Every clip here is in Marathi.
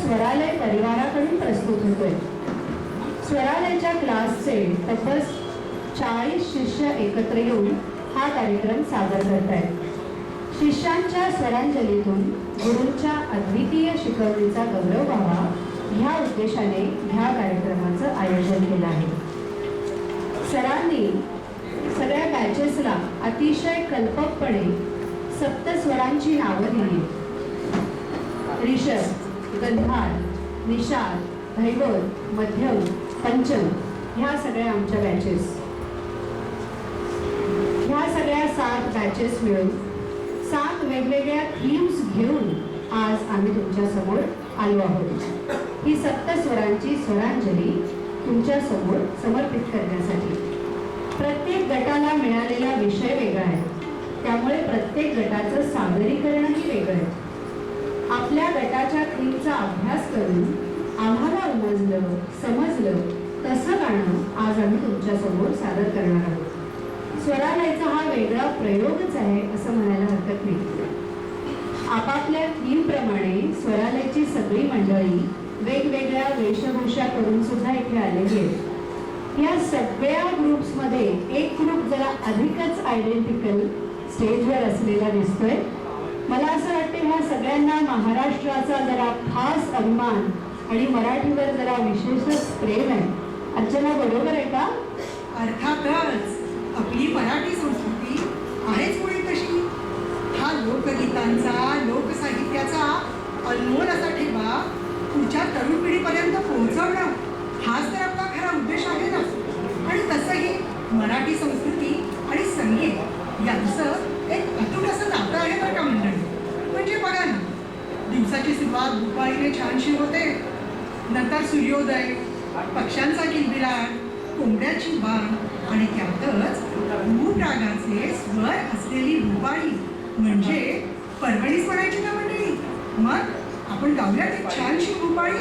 स्वरालय परिवाराकडून प्रस्तुत होतोय. स्वरालयच्या क्लासचे तब्बल 40 शिष्य एकत्र येऊन हा कार्यक्रम सादर करतायत. शिष्यांच्या स्वरांजलीतून गुरूंच्या अद्वितीय शिकवणीचा गौरव व्हावा ह्या उद्देशाने ह्या कार्यक्रमाचं आयोजन केलं आहे. सरांनी सगळ्या बॅचेसला अतिशय कल्पकपणे सप्तस्वरांची नावं दिली. ऋषभ, गंधार, निषाद, धैवत, मध्यम, पंचम ह्या सगळ्या आमच्या बॅचेस. ह्या सगळ्या 7 बॅचेस मिळून 7 वेगवेगळ्या थीम्स घेऊन आज आम्ही तुमच्या समोर आलो आहोत. ही सप्तस्वरांची स्वरांजली तुमच्या समोर समर्पित करण्यासाठी. प्रत्येक गटाला मिळालेला विषय वेगळा आहे, त्यामुळे प्रत्येक गटाचं सादरीकरणही वेगळं आहे. आपल्या गटाच्या थीमचा अभ्यास करून आम्हाला उमजलं समजलं तसं गाणं आज आम्ही तुमच्या समोर सादर करणार आहोत. स्वरालयचा हा वेगळा प्रयोगच आहे असं म्हणायला हरकत नाही. आपापल्या थीमप्रमाणे स्वरालयची सगळी मंडळी वेगवेगळ्या वेशभूषा करून सुद्धा इथे आलेली आहेत. या सगळ्या ग्रुप्समध्ये एक ग्रुप जरा अधिकच आयडेंटिकल स्टेजवर असलेला दिसतोय. मला असं वाटतं ह्या सगळ्यांना महाराष्ट्राचा जरा खास अभिमान आणि मराठीवर जरा विशेषच प्रेम आहे. अर्चना, बरोबर आहे का? अर्थातच आपली मराठी संस्कृती आहेच पुढे तशी. हा लोकगीतांचा लोकसाहित्याचा अनमोल असा ठेवा पुढच्या तरुण पिढीपर्यंत पोहोचवणं हाच तर आपला खरा उद्देश आहे ना. आणि तसंही मराठी संस्कृती आणि संगीत यांचं एक अतूट असं नातं आहे बरं का मंडळी. म्हणजे बघा ना, दिवसाची सुरुवात भूपाळीने छानशी होते, नंतर सूर्योदय, पक्ष्यांचा किलबिलाट, कोंबड्याची बाण आणि त्यातच मूळ रागाचे स्वर असलेली भूपाळी म्हणजे परभणीच म्हणायची ना मंडळी. मग आपण गाऊया एक छानशी भूपाळी.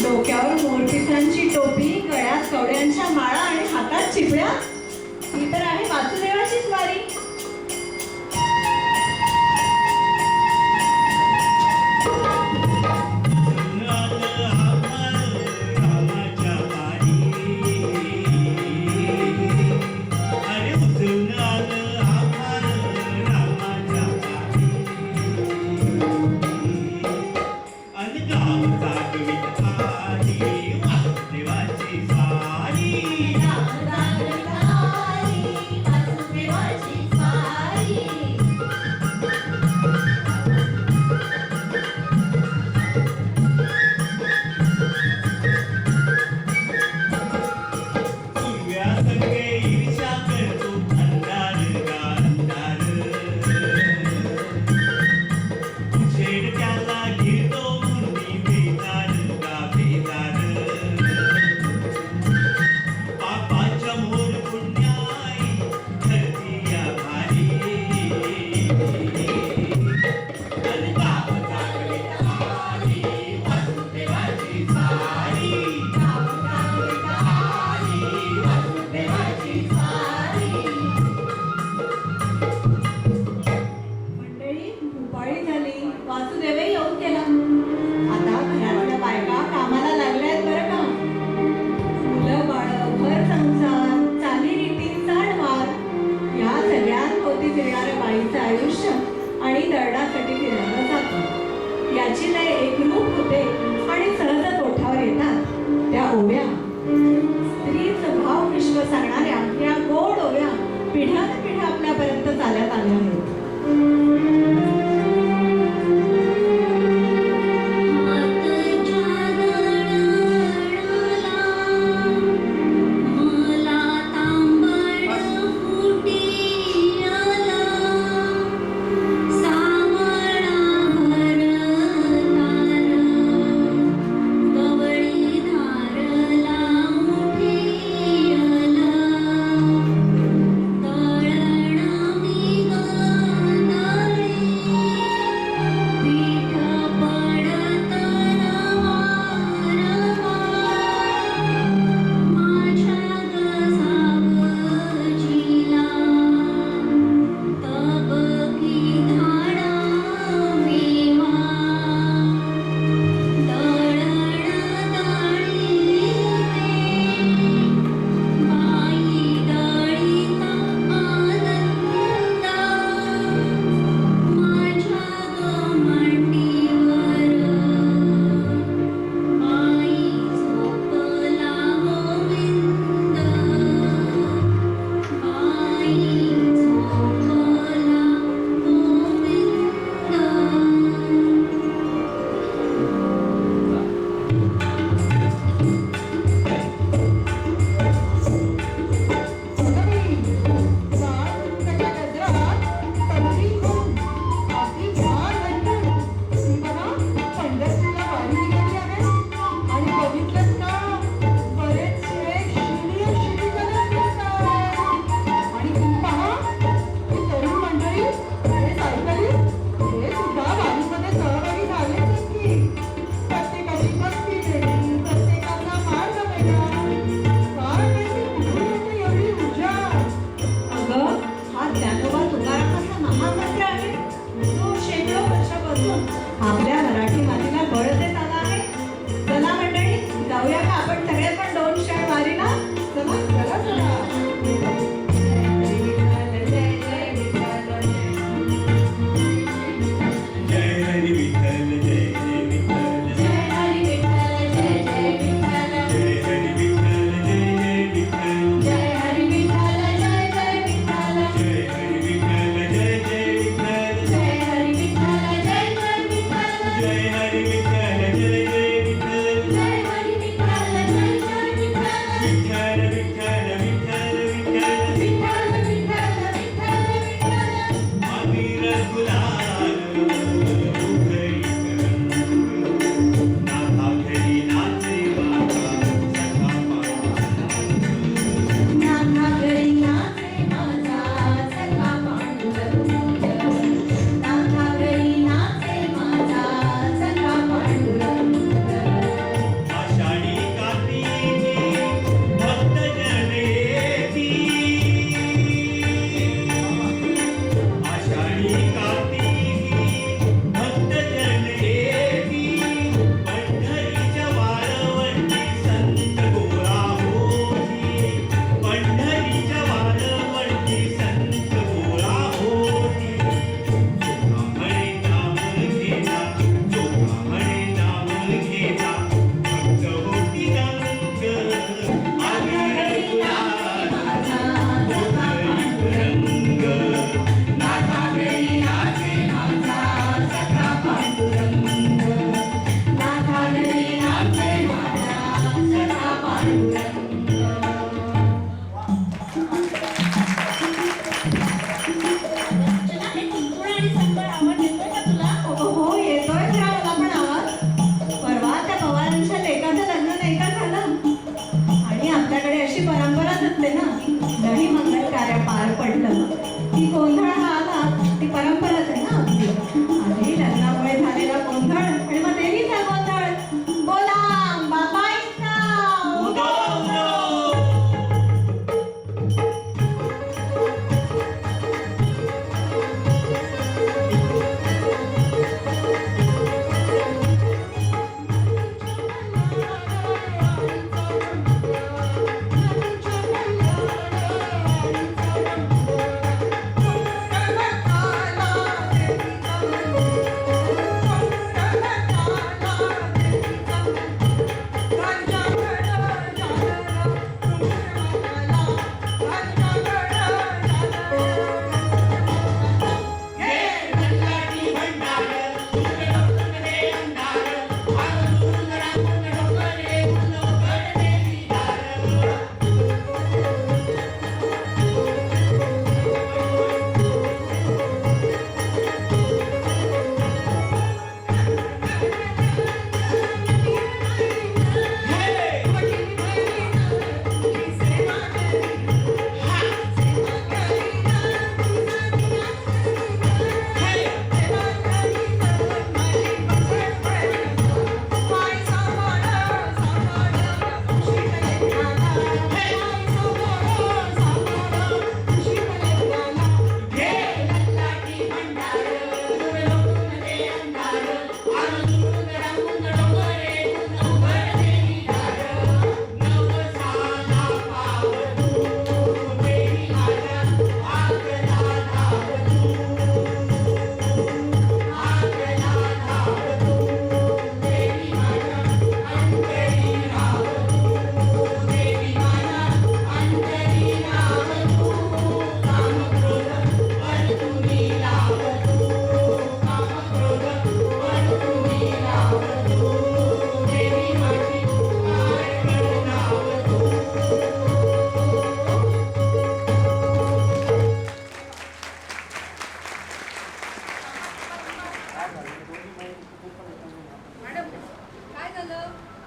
डोक्यावर मोरपिसांची टोपी, गळ्यात कवड्यांच्या माळा आणि हातात चिपळ्या, ही तर आहे वासुदेवाचीच वारी.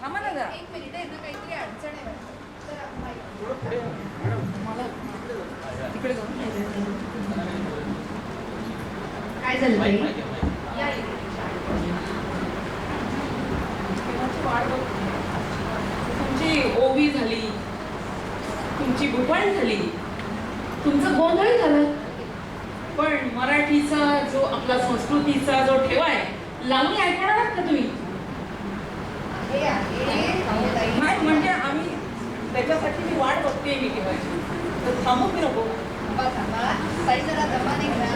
थांबा ना जरा. एक मिनिट आहे ना, काहीतरी अडचण आहे वाटतं. जरा माईक. तिकडे जाऊ. काय झालं ताई? या इकडे. केव्हाची वाट बघ. तुमची ओवी झाली, तुमची भूपाळी झाली, तुमचं गोंधळ झालं, पण मराठीचा जो आपला संस्कृतीचा जो ठेवा आहे लावणी ऐकणार आहात का तुम्ही? आहे ताई. नाही म्हणजे आम्ही त्याच्यासाठी मी वाट बघते मी केव्हाची, तर थांबू की नको? थांबा ताई, जरा दमाने घ्या.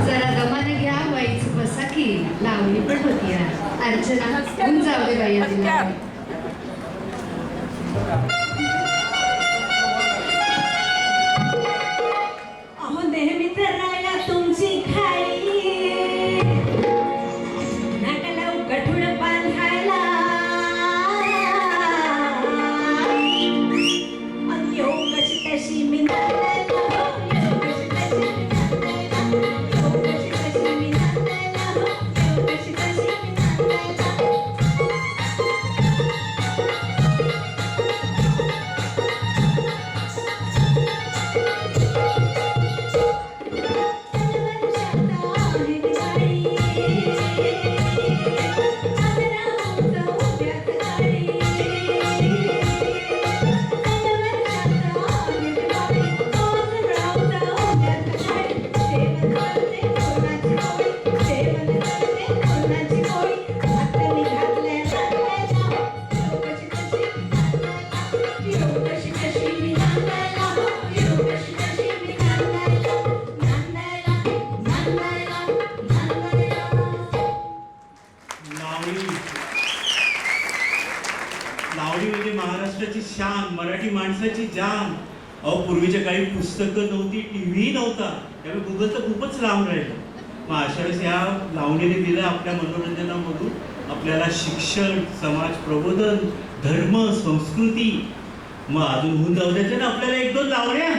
जरा दमाने घ्या, वाईच बसा की लावणी पण होती अर्चना. होऊन जाऊ दे बाई आधी लावणी. अहो नेहमी तर राहिला तुमची खाई नाकाला गठुड बांधायला आणि येऊ कशी तशी मी नांदायला हो, येऊ कशी तशी मी नांदायला, येऊ कशी तशी मी नांदायला हो, येऊ कशी तशी मी नांदायला. लावणी म्हणजे महाराष्ट्राची शान, मराठी माणसाची जान. अहो पूर्वीच्या काही पुस्तकं नव्हती, टीव्ही नव्हता, त्यामुळे गुगल तर खूपच लांब राहिलं. मग अशा वेळेस या लावणीने दिलं आपल्या मनोरंजनामधून आपल्याला शिक्षण, समाज प्रबोधन, धर्म, संस्कृती. मग अजून होऊन जाऊ द्यायचे ना आपल्याला एक दोन लावण्या.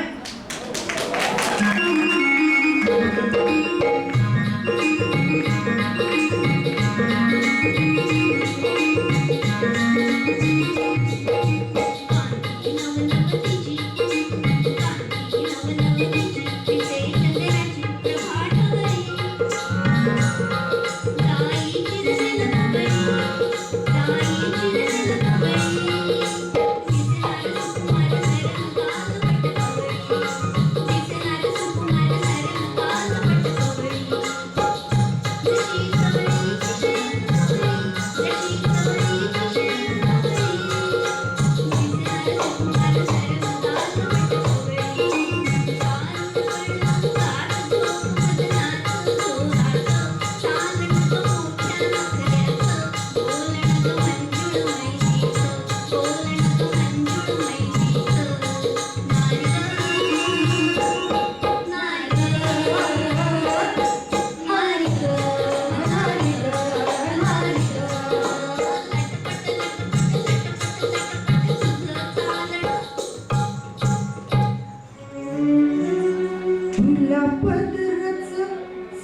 तुला पदरच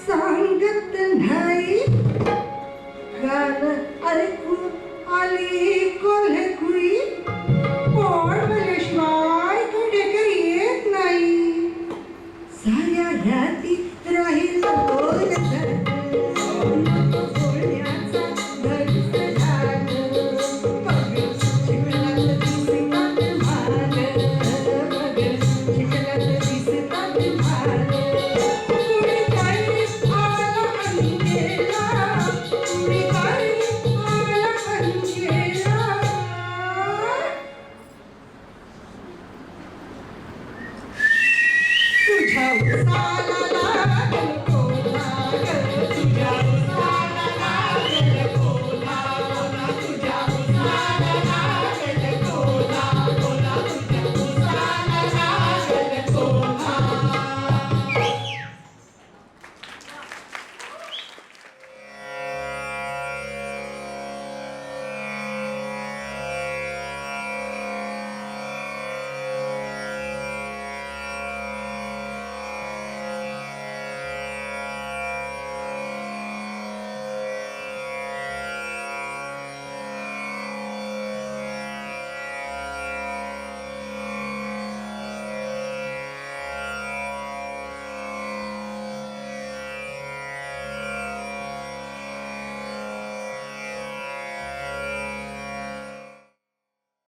सांगत नाही, गाणं ऐकू आली कोल्हेकुई.